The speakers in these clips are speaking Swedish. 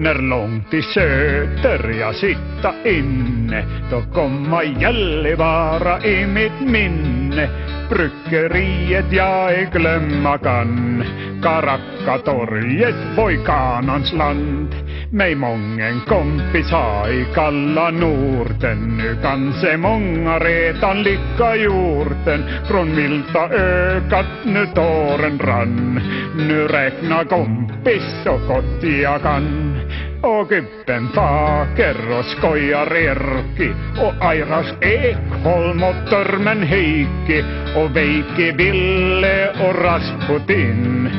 när långt i söder jag sitta inne, då komma Gällivare i mitt minne. Bryggeriet jag ej glömma kan, Karakkatorget, Voikanans land. Mig mången kompis ha i kalla Norden, nu kanske många redan lycka jorden. Från milta ökat nu tåren rann, nu räkna kompis så gott jag kan. Och Gubben Fager och skojar Erki och Airas Ekholm och Törmen Heikki och Veikki Ville och Rasputin.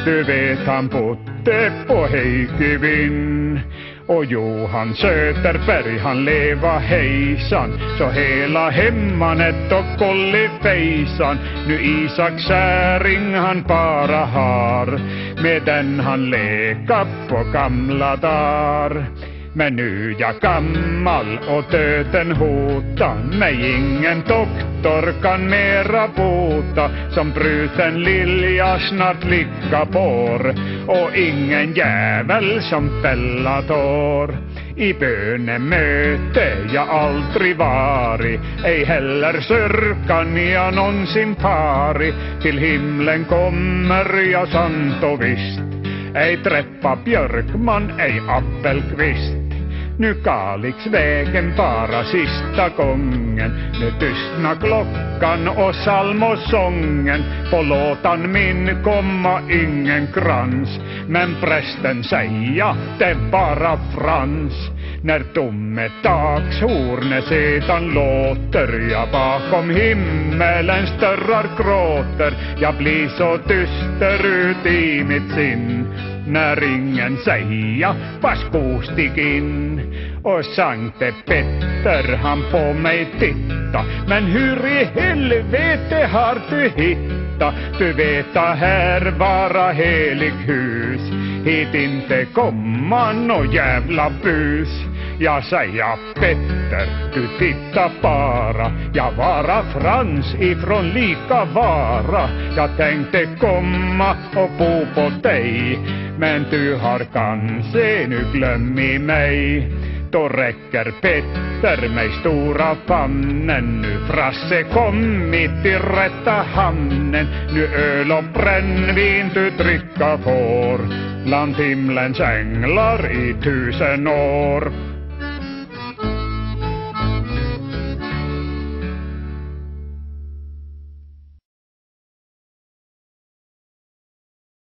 Du vet han bodde på Heikkivin. Och Johan Söderberg han leva hejsan, så hela hemmanet och kollifejsan. Nu Isak Säring han bara har, med den han leka på gamla dar. Men nu jag gammal och döden hota, mig ingen doktor kan mera bota. Som bruten lilja snart ligga bår, och ingen jävel som fälla tår. I bönemöte jag aldrig vari, ej heller sörkan jag någonsin pari. Till himlen kommer jag sant och visst, ej träffa Björkman, ej Appelqvist. Nu Kalixvägen bara sista gången, nu tystna klockan och psalmosången. På låtan min komma ingen krans, men prästen säga det bara Frans. När domedagshornet sedan låter, jag bakom himmelens dörrar gråter. Jag blir så dyster ut i mitt sinn, när ingen säga varsågod stig in. Och Sankte Petter han på mig titta, men hur i helvete har du hitta? Du vet att här vara helig hus, hit inte komma nå jävla bus. Jag säger Petter, du titta bara, jag vara Frans ifrån Likavara. Jag tänkte komma och bo på dig, men du har kanske nu glömt mig. Då räcker Petter mig stora famnen, nu Frasse kommit i rätta hamnen. Nu öl och brännvin du dricka får, bland himlens änglar i 1000 år.